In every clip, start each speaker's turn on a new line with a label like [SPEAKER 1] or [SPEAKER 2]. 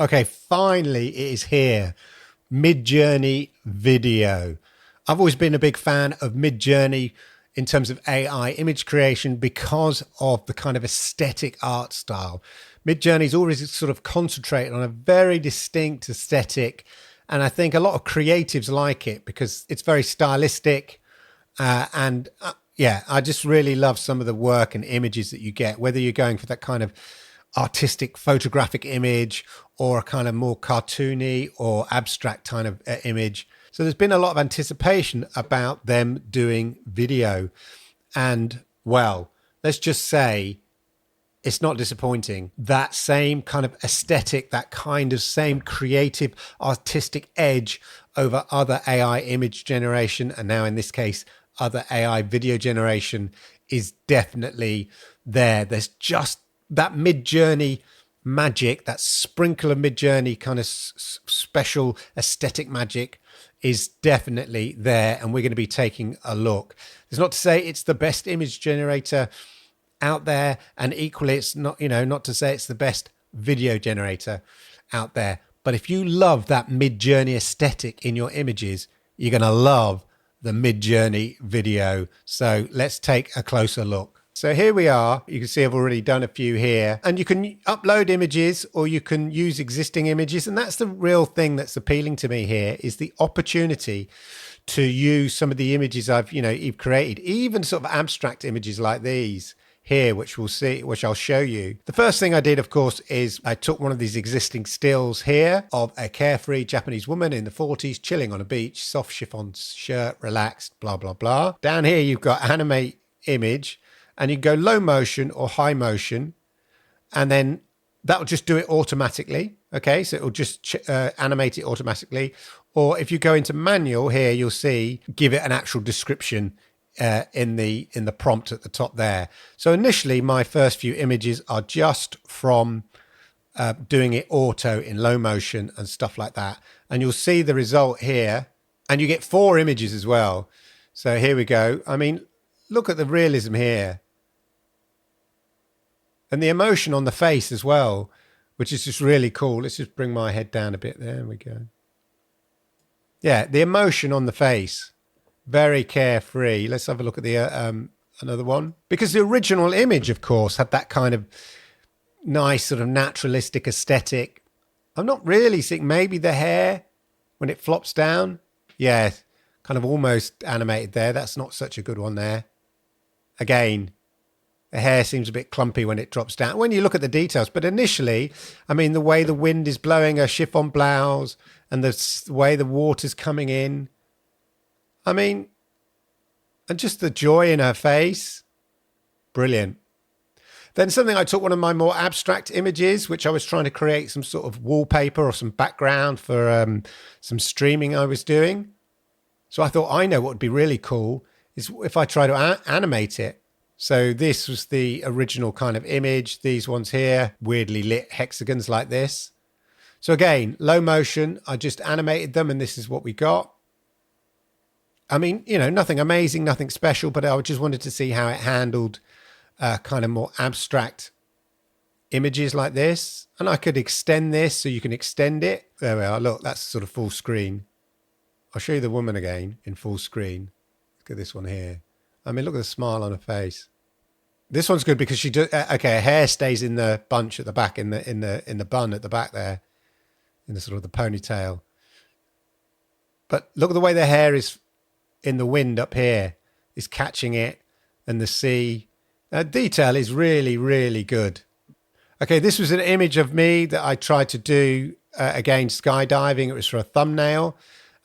[SPEAKER 1] Okay, finally it is here. Midjourney video. I've always been a big fan of Midjourney in terms of AI image creation because of the kind of aesthetic art style. Midjourney's always sort of concentrated on a very distinct aesthetic, and I think a lot of creatives like it because it's very stylistic. Yeah, I just really love some of the work and images that you get, whether you're going for that kind of artistic photographic image or a kind of more cartoony or abstract kind of image. So there's been a lot of anticipation about them doing video. And well, let's just say it's not disappointing. That same kind of aesthetic, that kind of same creative artistic edge over other AI image generation, and now in this case, other AI video generation, is definitely there. There's just that Midjourney magic, that sprinkle of Midjourney kind of special aesthetic magic is definitely there, and we're going to be taking a look. It's not to say it's the best image generator out there, and equally it's not, not to say it's the best video generator out there, but if you love that Midjourney aesthetic in your images, you're going to love the Midjourney video. So let's take a closer look. So here we are. You can see I've already done a few here, and you can upload images or you can use existing images. And that's the real thing that's appealing to me here, is the opportunity to use some of the images you've created, even sort of abstract images like these here, which I'll show you. The first thing I did, of course, is I took one of these existing stills here of a carefree Japanese woman in the 40s, chilling on a beach, soft chiffon shirt, relaxed, blah, blah, blah. Down here, you've got animate image, and you go low motion or high motion, and then that'll just do it automatically. Okay, so it'll just animate it automatically. Or if you go into manual here, you'll see, give it an actual description in the prompt at the top there. So initially, my first few images are just from doing it auto in low motion and stuff like that. And you'll see the result here, and you get 4 images as well. So here we go. I mean, look at the realism here. And the emotion on the face as well, which is just really cool. Let's just bring my head down a bit. There we go. Yeah, the emotion on the face, very carefree. Let's have a look at the another one. Because the original image, of course, had that kind of nice sort of naturalistic aesthetic. I'm not really seeing, maybe the hair when it flops down. Yeah, kind of almost animated there. That's not such a good one there. Again, the hair seems a bit clumpy when it drops down, when you look at the details. But initially, I mean, the way the wind is blowing her chiffon blouse and the way the water's coming in, I mean, and just the joy in her face, brilliant. Then something, I took one of my more abstract images, which I was trying to create some sort of wallpaper or some background for some streaming I was doing. So I thought, I know what would be really cool is if I try to animate it. So this was the original kind of image. These ones here, weirdly lit hexagons like this. So again, low motion, I just animated them, and this is what we got. I mean, nothing amazing, nothing special, but I just wanted to see how it handled kind of more abstract images like this. And I could extend this, so you can extend it. There we are. Look, that's sort of full screen. I'll show you the woman again in full screen. Look at this one here. I mean, look at the smile on her face. This one's good because she okay, her hair stays in the bunch at the back, in the bun at the back there, in the sort of the ponytail. But look at the way the hair is in the wind up here, is catching it, and the sea. Detail is really, really good. Okay, this was an image of me that I tried to do, again, skydiving. It was for a thumbnail,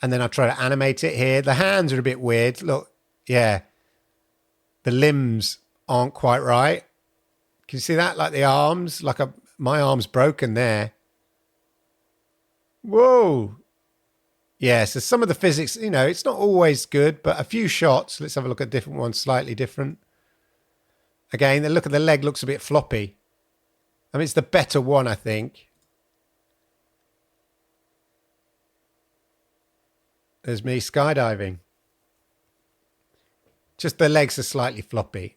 [SPEAKER 1] and then I tried to animate it here. The hands are a bit weird. Look, yeah. The limbs aren't quite right. Can you see that? Like the arms, my arm's broken there. Whoa. Yeah, so some of the physics, it's not always good, but a few shots. Let's have a look at different ones, slightly different. Again, the look of the leg looks a bit floppy. I mean, it's the better one, I think. There's me skydiving. Just the legs are slightly floppy.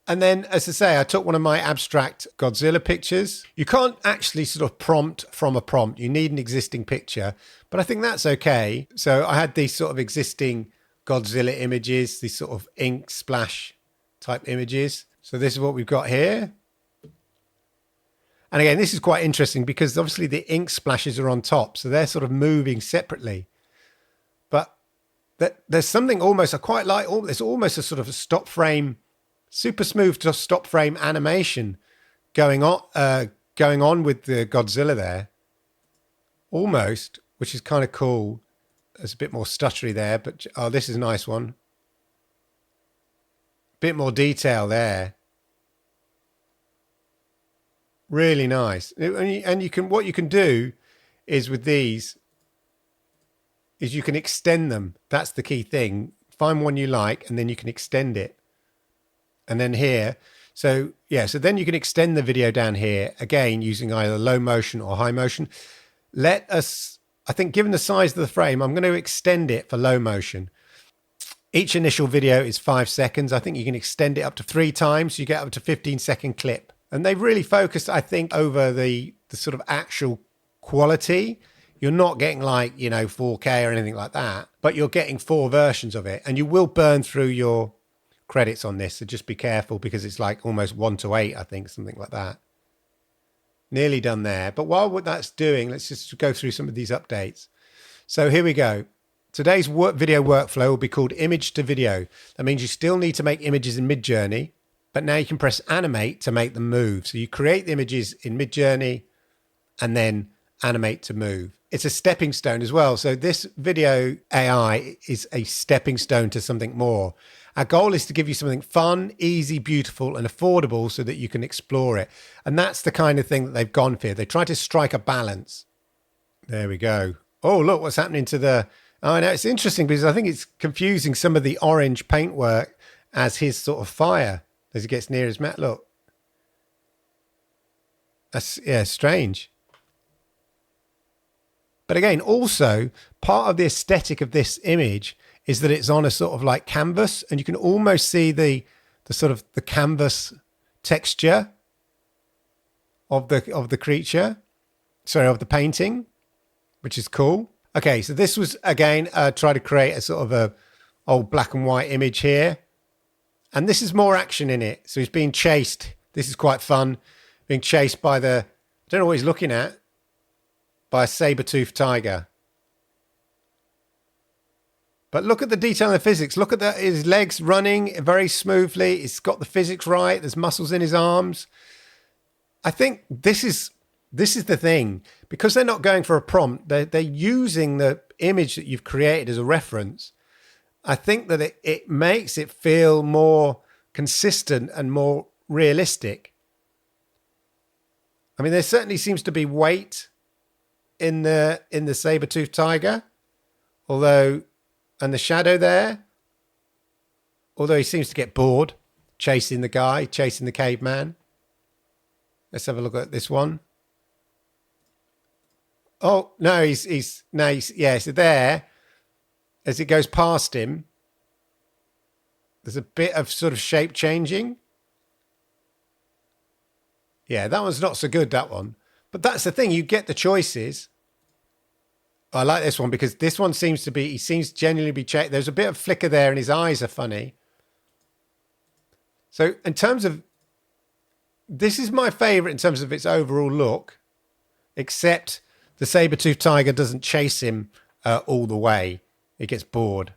[SPEAKER 1] And then, as I say, I took one of my abstract Godzilla pictures. You can't actually sort of prompt from a prompt. You need an existing picture, but I think that's okay. So I had these sort of existing Godzilla images, these sort of ink splash type images. So this is what we've got here. And again, this is quite interesting because obviously the ink splashes are on top, so they're sort of moving separately. But there's something almost, I quite like, there's almost a sort of a stop frame, super smooth to stop frame animation going on with the Godzilla there. Almost, which is kind of cool. There's a bit more stuttery there, but oh, this is a nice one. Bit more detail there. Really nice. And you can, what you can do is with these is you can extend them. That's the key thing. Find one you like and then you can extend it. And then here, so yeah, so then you can extend the video down here again using either low motion or high motion. Let us, I think given the size of the frame, I'm going to extend it for low motion. Each initial video is 5 seconds. I think you can extend it up to 3 times. So you get up to 15-second clip. And they've really focused, I think, over the sort of actual quality. You're not getting like, 4K or anything like that, but you're getting 4 versions of it. And you will burn through your credits on this. So just be careful because it's like almost 1:8, I think, something like that. Nearly done there. But while what that's doing, let's just go through some of these updates. So here we go. Today's video workflow will be called image to video. That means you still need to make images in Midjourney, but now you can press animate to make them move. So you create the images in Midjourney and then animate to move. It's a stepping stone as well. So this video AI is a stepping stone to something more. Our goal is to give you something fun, easy, beautiful, and affordable so that you can explore it. And that's the kind of thing that they've gone for. They try to strike a balance. There we go. Oh, look what's happening to the... Oh, no, it's interesting because I think it's confusing some of the orange paintwork as his sort of fire as he gets near his mat. Look. That's, yeah, strange. But again, also part of the aesthetic of this image is that it's on a sort of like canvas, and you can almost see the sort of the canvas texture of the creature, sorry, of the painting, which is cool. Okay, so this was again try to create a sort of a old black and white image here, and this is more action in it. So he's being chased. This is quite fun, being chased by I don't know what he's looking at, by a saber-toothed tiger. But look at the detail in the physics. Look at his legs running very smoothly. It's got the physics right. There's muscles in his arms. I think this is the thing. Because they're not going for a prompt, they're using the image that you've created as a reference. I think that it makes it feel more consistent and more realistic. I mean, there certainly seems to be weight in the saber-toothed tiger, although... And the shadow there, although he seems to get bored chasing the guy, chasing the caveman. Let's have a look at this one. Oh, no, yeah, so there, as it goes past him, there's a bit of sort of shape changing. Yeah, that one's not so good, that one. But that's the thing, you get the choices. I like this one because this one seems to be, he seems genuinely be checked. There's a bit of flicker there and his eyes are funny. So in terms of, this is my favorite in terms of its overall look, except the saber-toothed tiger doesn't chase him all the way. It gets bored.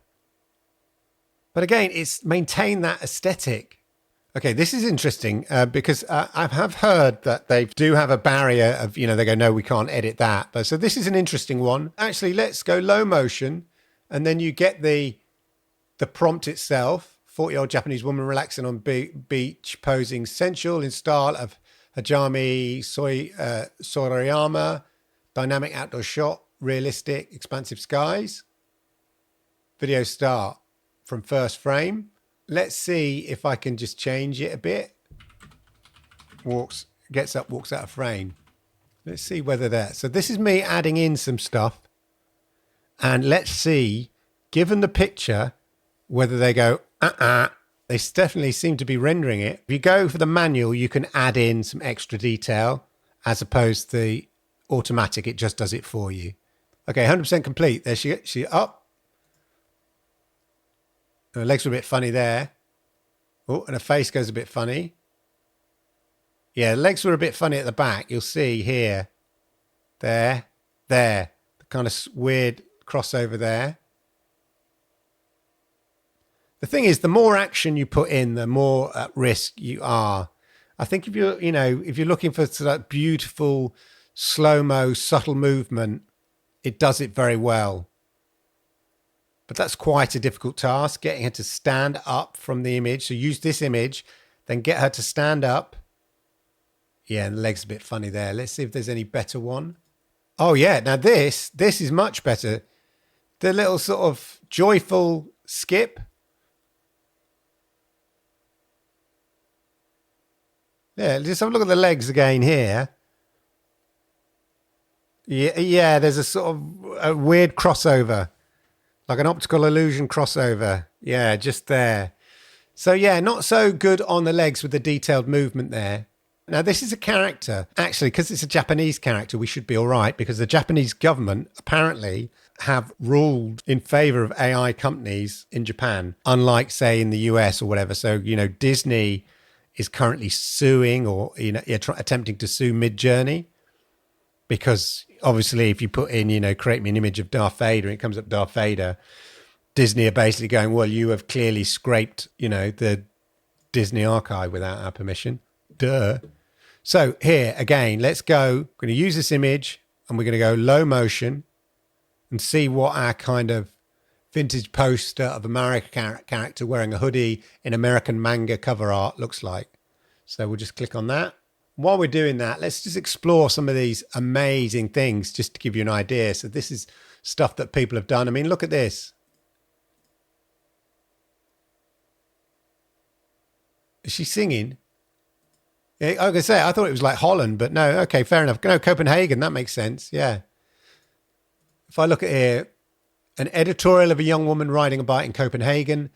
[SPEAKER 1] But again, it's maintained that aesthetic. Okay, this is interesting because I have heard that they do have a barrier of, they go, no, we can't edit that. But so this is an interesting one. Actually, let's go low motion. And then you get the prompt itself. 40-year-old Japanese woman relaxing on beach, posing sensual in style of Hajime Sorayama. Dynamic outdoor shot, realistic, expansive skies. Video start from first frame. Let's see if I can just change it a bit. Gets up, walks out of frame. Let's see whether that... So this is me adding in some stuff. And let's see, given the picture, whether they go, They definitely seem to be rendering it. If you go for the manual, you can add in some extra detail as opposed to the automatic. It just does it for you. Okay, 100% complete. There she up. Her legs are a bit funny there. Oh, and her face goes a bit funny. Yeah, the legs were a bit funny at the back. You'll see here. There. The kind of weird crossover there. The thing is, the more action you put in, the more at risk you are. I think if you're looking for sort of beautiful, slow-mo, subtle movement, it does it very well. But that's quite a difficult task, getting her to stand up from the image. So use this image, then get her to stand up. Yeah, and the leg's a bit funny there. Let's see if there's any better one. Oh, yeah. Now this is much better. The little sort of joyful skip. Yeah, just have a look at the legs again here. Yeah, there's a sort of a weird crossover, like an optical illusion crossover. Yeah, just there. So yeah, not so good on the legs with the detailed movement there. Now, this is a character. Actually, because it's a Japanese character, we should be all right, because the Japanese government apparently have ruled in favor of AI companies in Japan, unlike, say, in the US or whatever. So, Disney is currently suing or attempting to sue Midjourney, because obviously if you put in, create me an image of Darth Vader and it comes up Darth Vader, Disney are basically going, well, you have clearly scraped, the Disney archive without our permission. Duh. So here, again, let's go. We're going to use this image and we're going to go low motion and see what our kind of vintage poster of American character wearing a hoodie in American manga cover art looks like. So we'll just click on that. While we're doing that, let's just explore some of these amazing things just to give you an idea. So this is stuff that people have done. I mean, look at this. Is she singing? Yeah, I was going to say, I thought it was like Holland, but no, okay, fair enough. No, Copenhagen, that makes sense, yeah. If I look at here, an editorial of a young woman riding a bike in Copenhagen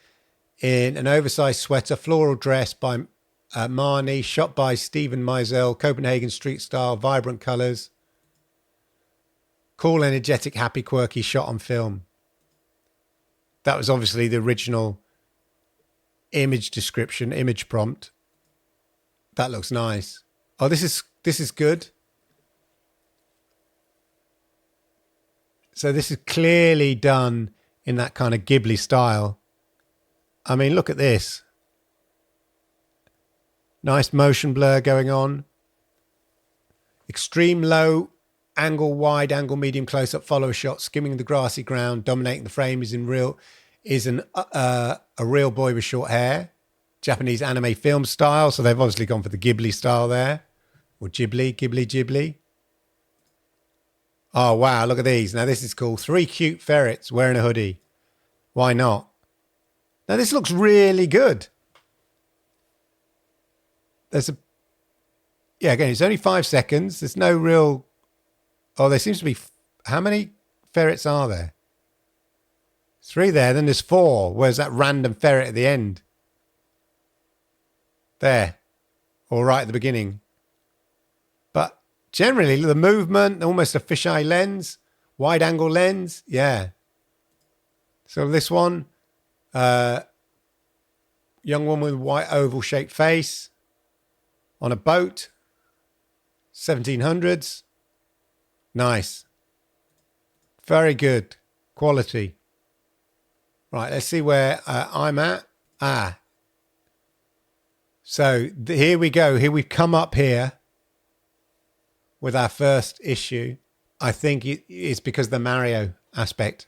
[SPEAKER 1] in an oversized sweater, floral dress by Marnie, shot by Stephen Meisel, Copenhagen street style, vibrant colours. Cool, energetic, happy, quirky, shot on film. That was obviously the original image description, image prompt. That looks nice. Oh, this is good. So this is clearly done in that kind of Ghibli style. I mean, look at this. Nice motion blur going on. Extreme low angle, wide angle, medium close-up follow shot, skimming the grassy ground, dominating the frame is a real boy with short hair. Japanese anime film style. So they've obviously gone for the Ghibli style there. Or Ghibli. Oh, wow, look at these. Now, this is cool. 3 cute ferrets wearing a hoodie. Why not? Now, this looks really good. Again, it's only 5 seconds. There's no real... Oh, there seems to be... How many ferrets are there? 3 there, then there's 4. Where's that random ferret at the end? There. All right at the beginning. But generally, the movement, almost a fisheye lens, wide angle lens. Yeah. So this one, young woman with white oval shaped face on a boat, 1700s. Nice. Very good quality. Right, let's see where I'm at. So here we go. Here we've come up here with our first issue. I think it's because of the Mario aspect.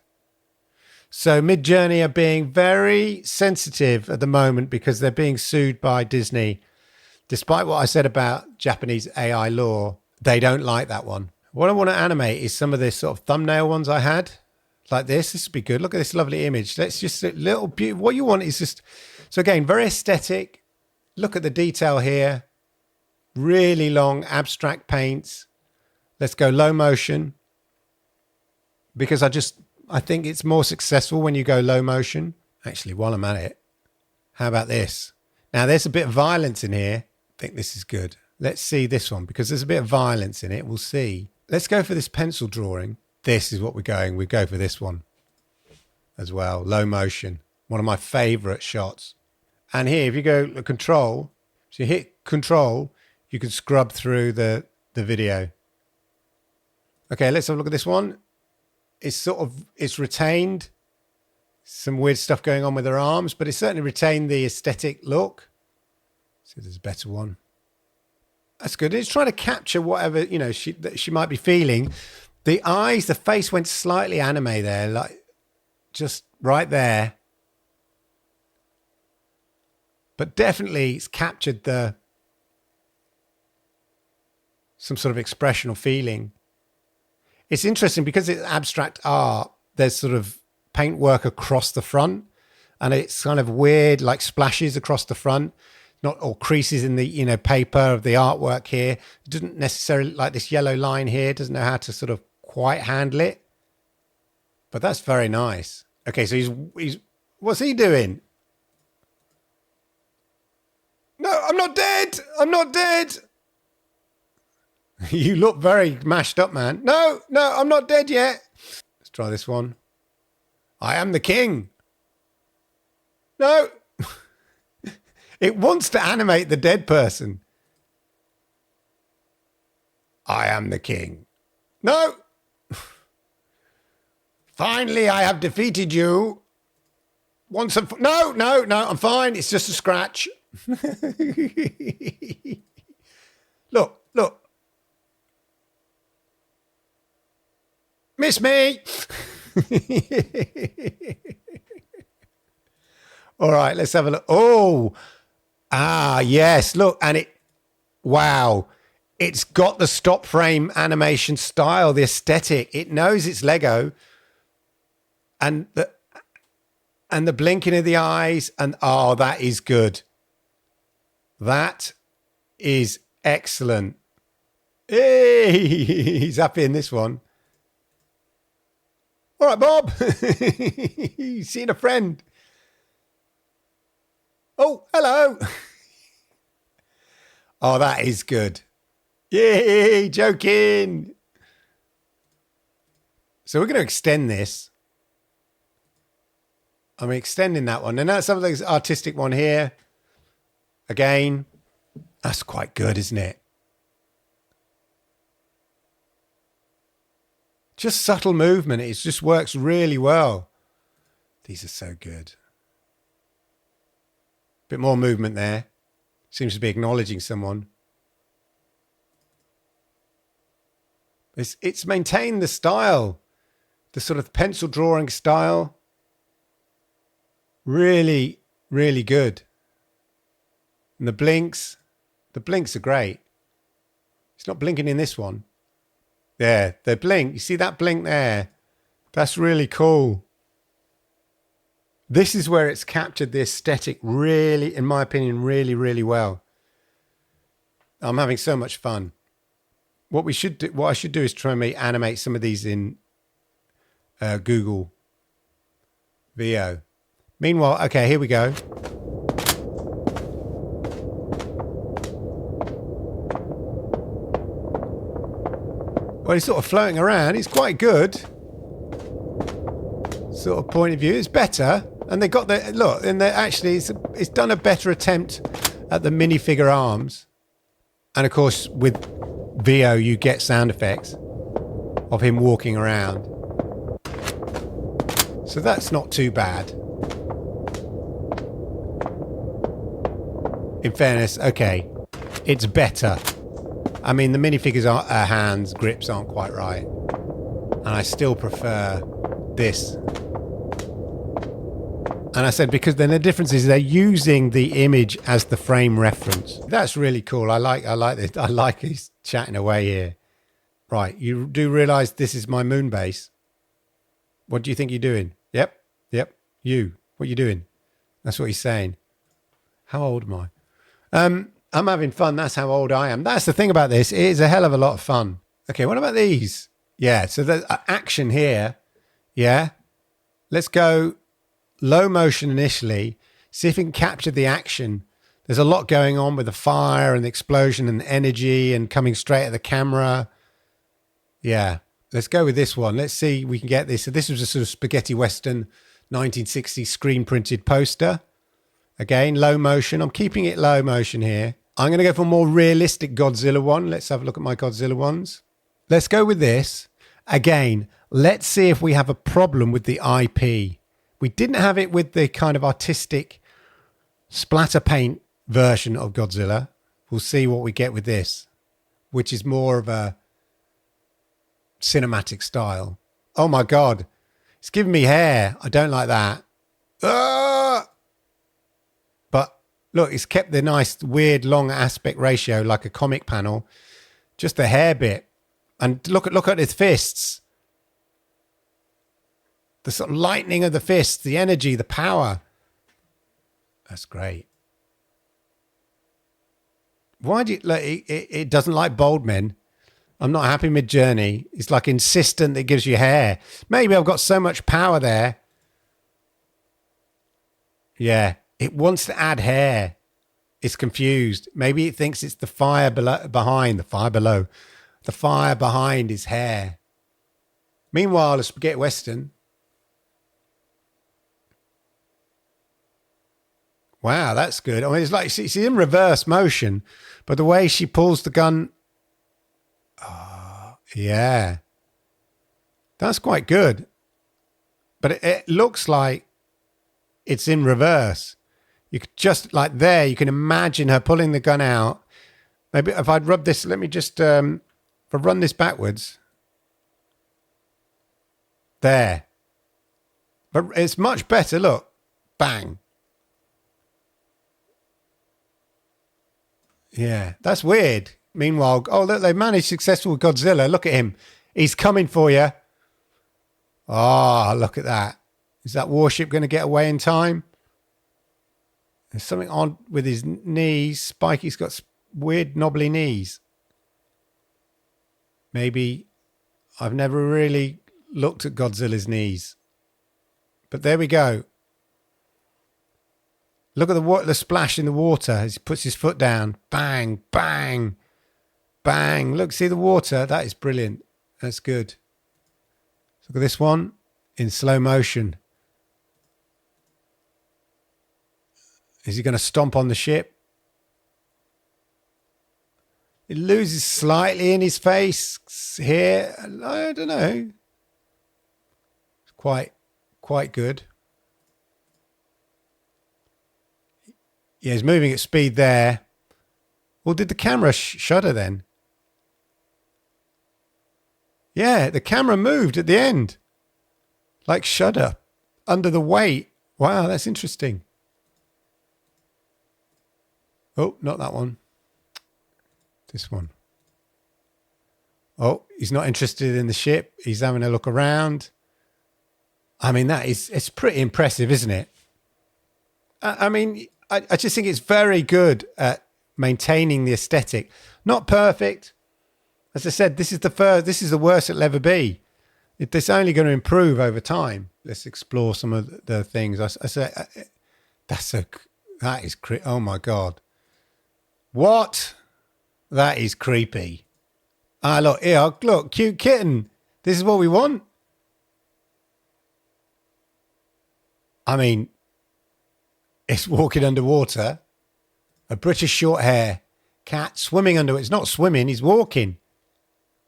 [SPEAKER 1] So Midjourney are being very sensitive at the moment because they're being sued by Disney. Despite what I said about Japanese AI law, they don't like that one. What I want to animate is some of the sort of thumbnail ones I had. Like this. This would be good. Look at this lovely image. Let's just a little bit. What you want is just... So again, very aesthetic. Look at the detail here. Really long abstract paints. Let's go low motion. Because I think it's more successful when you go low motion. Actually, while I'm at it, How about this? Now there's a bit of violence in here. I think this is good. Let's see this one because there's a bit of violence in it. We'll see. Let's go for this pencil drawing. This is what we're going. We go for this one as well. Low motion. One of my favorite shots. And here, if you go to control, so you hit control, you can scrub through the video. Okay, let's have a look at this one. It's retained some weird stuff going on with her arms, but it's certainly retained the aesthetic look. See, there's a better one. That's good. It's trying to capture whatever, you know, she might be feeling. The eyes, the face went slightly anime there, like just right there. But definitely it's captured some sort of expression or feeling. It's interesting because it's abstract art. There's sort of paintwork across the front, and it's kind of weird, like splashes across the front, not or creases in the, you know, paper of the artwork here. It doesn't necessarily, like this yellow line here, doesn't know how to sort of quite handle it. But that's very nice. Okay, so he's what's he doing? No, I'm not dead. I'm not dead. You look very mashed up, man. No, I'm not dead yet. Let's try this one. I am the king. No. It wants to animate the dead person. I am the king. No. Finally, I have defeated you. Once and no, I'm fine. It's just a scratch. Look. Miss me. All right, let's have a look. Oh, yes. Look, and wow. It's got the stop frame animation style, the aesthetic. It knows it's Lego. And the blinking of the eyes. And oh, that is good. That is excellent. Hey, he's happy in this one. All right, Bob. He's seen a friend. Oh, hello. Oh, that is good. Yay, joking. So we're going to extend this. I'm extending that one. And that's some of the artistic one here. Again, that's quite good, isn't it? Just subtle movement. It just works really well. These are so good. Bit more movement there. Seems to be acknowledging someone. It's maintained the style. The sort of pencil drawing style. Really, really good. And the blinks are great. It's not blinking in this one. There, the blink. You see that blink there? That's really cool. This is where it's captured the aesthetic really, in my opinion, really, really well. I'm having so much fun. What I should do is try and animate some of these in Google VO. Meanwhile, okay, here we go. Well, he's sort of floating around. He's quite good. Sort of point of view. It's better. And they got the look, and actually it's done a better attempt at the minifigure arms. And of course, with VO, you get sound effects of him walking around. So that's not too bad. In fairness, okay, it's better. I mean, the minifigures' hands grips aren't quite right. And I still prefer this. And I said, because then the difference is they're using the image as the frame reference. That's really cool. I like this. I like he's chatting away here. Right. You do realize this is my moon base. What do you think you're doing? Yep. You. What are you doing? That's what he's saying. How old am I? I'm having fun. That's how old I am. That's the thing about this. It is a hell of a lot of fun. Okay. What about these? Yeah. So the action here. Yeah. Let's go low motion initially. See if we can capture the action. There's a lot going on with the fire and the explosion and the energy and coming straight at the camera. Yeah, let's go with this one. Let's see if we can get this. So this was a sort of spaghetti western 1960 screen printed poster. Again, low motion. I'm keeping it low motion here. I'm going to go for a more realistic Godzilla one. Let's have a look at my Godzilla ones. Let's go with this. Again, let's see if we have a problem with the IP. We didn't have it with the kind of artistic splatter paint version of Godzilla. We'll see what we get with this, which is more of a cinematic style. Oh my God. It's giving me hair. I don't like that. Ah! But look, it's kept the nice, weird, long aspect ratio like a comic panel. Just the hair bit. And look at his fists. The sort of lightning of the fists, the energy, the power. That's great. Why do you like it doesn't like bald men? I'm not happy Midjourney. It's like insistent that it gives you hair. Maybe I've got so much power there. Yeah, it wants to add hair. It's confused. Maybe it thinks it's the fire behind his hair. Meanwhile, a spaghetti western. Wow, that's good. I mean, it's like she's in reverse motion, but the way she pulls the gun. Oh, yeah. That's quite good. But it looks like it's in reverse. You could just like there, you can imagine her pulling the gun out. Maybe if I'd rub this, let me just, if I run this backwards. There. But it's much better. Look. Bang. Yeah, that's weird. Meanwhile, oh, look, they managed successful with Godzilla. Look at him. He's coming for you. Oh, look at that. Is that warship going to get away in time? There's something on with his knees. Spikey's got weird knobbly knees. Maybe I've never really looked at Godzilla's knees. But there we go. Look at the splash in the water as he puts his foot down. Bang, bang, bang. Look, see the water? That is brilliant. That's good. Look at this one in slow motion. Is he going to stomp on the ship? It loses slightly in his face here. I don't know. It's quite good. Yeah, he's moving at speed there. Well, did the camera shudder then? Yeah, the camera moved at the end. Like shudder. Under the weight. Wow, that's interesting. Oh, not that one. This one. Oh, he's not interested in the ship. He's having a look around. I mean, it's pretty impressive, isn't it? I mean, I just think it's very good at maintaining the aesthetic. Not perfect. As I said, this is the worst it'll ever be. It's only going to improve over time. Let's explore some of the things. I say that is oh my God. What? That is creepy. Ah, look here. Look, cute kitten. This is what we want. I mean, it's walking underwater. A British short hair cat swimming under it. It's not swimming, he's walking.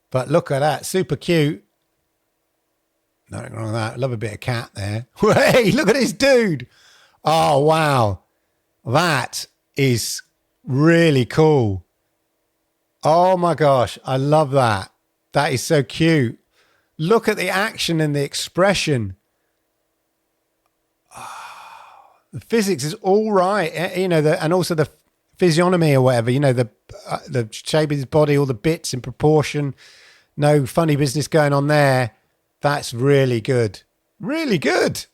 [SPEAKER 1] But look at that. Super cute. Nothing wrong with that. I love a bit of cat there. Hey, look at this dude. Oh, wow. That is really cool. Oh, my gosh. I love that. That is so cute. Look at the action and the expression. The physics is all right, you know, and also the physiognomy or whatever, you know, the shape of his body, all the bits in proportion. No funny business going on there. That's really good. Really good.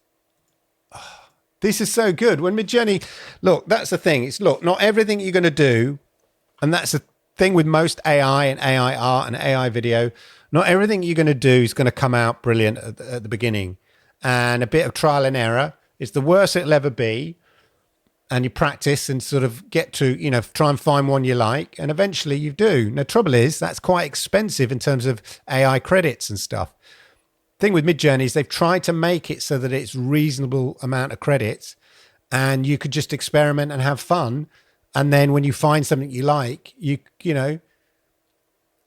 [SPEAKER 1] Oh, this is so good. When Midjourney, look, that's the thing. It's look, not everything you're going to do, and that's the thing with most AI and AI art and AI video. Not everything you're going to do is going to come out brilliant at the beginning, and a bit of trial and error. It's the worst it'll ever be. and you practice and sort of get to, try and find one you like. And eventually you do. Now, trouble is that's quite expensive in terms of AI credits and stuff. Thing with Midjourney is they've tried to make it so that it's reasonable amount of credits and you could just experiment and have fun. And then when you find something you like,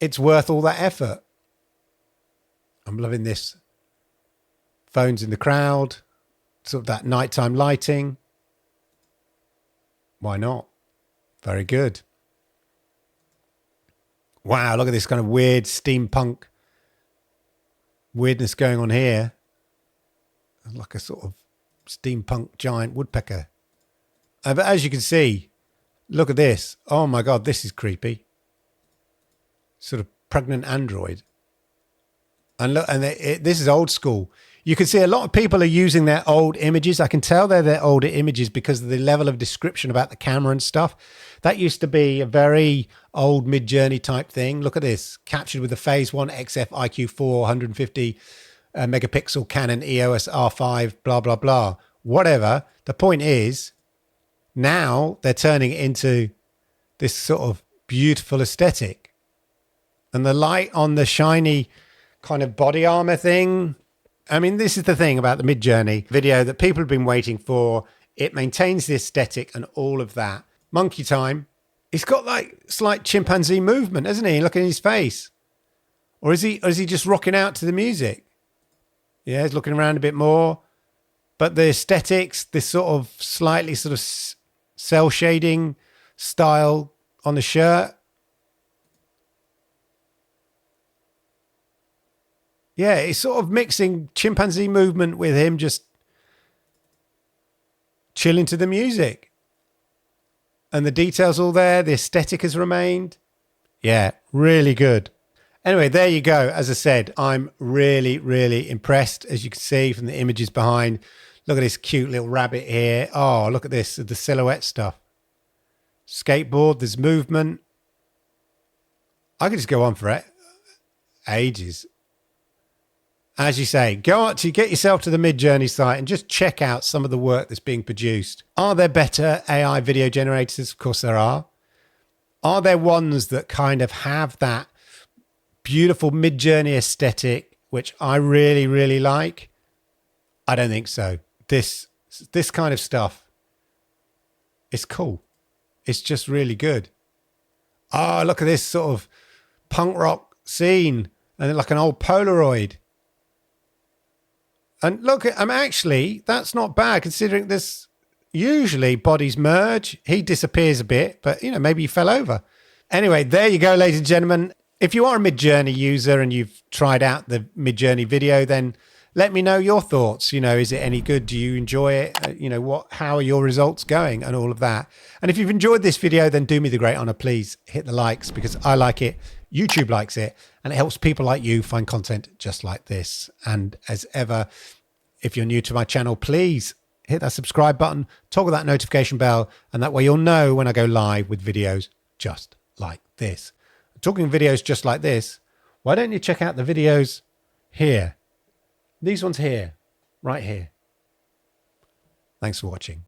[SPEAKER 1] it's worth all that effort. I'm loving this. Phones in the crowd, sort of that nighttime lighting. Why not? Very good. Wow, look at this kind of weird steampunk weirdness going on here. Like a sort of steampunk giant woodpecker. But as you can see, look at this. Oh my God, this is creepy. Sort of pregnant android. And look, and this is old school. You can see a lot of people are using their old images. I can tell they're their older images because of the level of description about the camera and stuff. That used to be a very old Midjourney type thing. Look at this. Captured with a Phase 1 XF IQ4 150 megapixel Canon EOS R5, blah, blah, blah. Whatever. The point is, now they're turning it into this sort of beautiful aesthetic. And the light on the shiny kind of body armor thing. I mean, this is the thing about the Midjourney video that people have been waiting for. It maintains the aesthetic and all of that. Monkey time. He's got like slight chimpanzee movement, hasn't he? Look at his face. Or is he just rocking out to the music? Yeah, he's looking around a bit more. But the aesthetics, this sort of slightly sort of cell shading style on the shirt. Yeah, it's sort of mixing chimpanzee movement with him just chilling to the music. And the details all there. The aesthetic has remained. Yeah, really good. Anyway, there you go. As I said, I'm really, really impressed, as you can see from the images behind. Look at this cute little rabbit here. Oh, look at this, the silhouette stuff. Skateboard, there's movement. I could just go on for ages. As you say, go out to get yourself to the Midjourney site and just check out some of the work that's being produced. Are there better AI video generators? Of course there are. Are there ones that kind of have that beautiful Midjourney aesthetic, which I really, really like? I don't think so. This kind of stuff, it's cool. It's just really good. Oh, look at this sort of punk rock scene and like an old Polaroid. And look, actually, that's not bad considering this. Usually bodies merge. He disappears a bit, but, maybe he fell over. Anyway, there you go, ladies and gentlemen. If you are a Midjourney user and you've tried out the Midjourney video, then let me know your thoughts. Is it any good? Do you enjoy it? How are your results going and all of that? And if you've enjoyed this video, then do me the great honor. Please hit the likes because I like it. YouTube likes it and it helps people like you find content just like this. And as ever, if you're new to my channel, please hit that subscribe button, toggle that notification bell, and that way you'll know when I go live with videos just like this. Talking videos just like this, why don't you check out the videos here? These ones here, right here. Thanks for watching.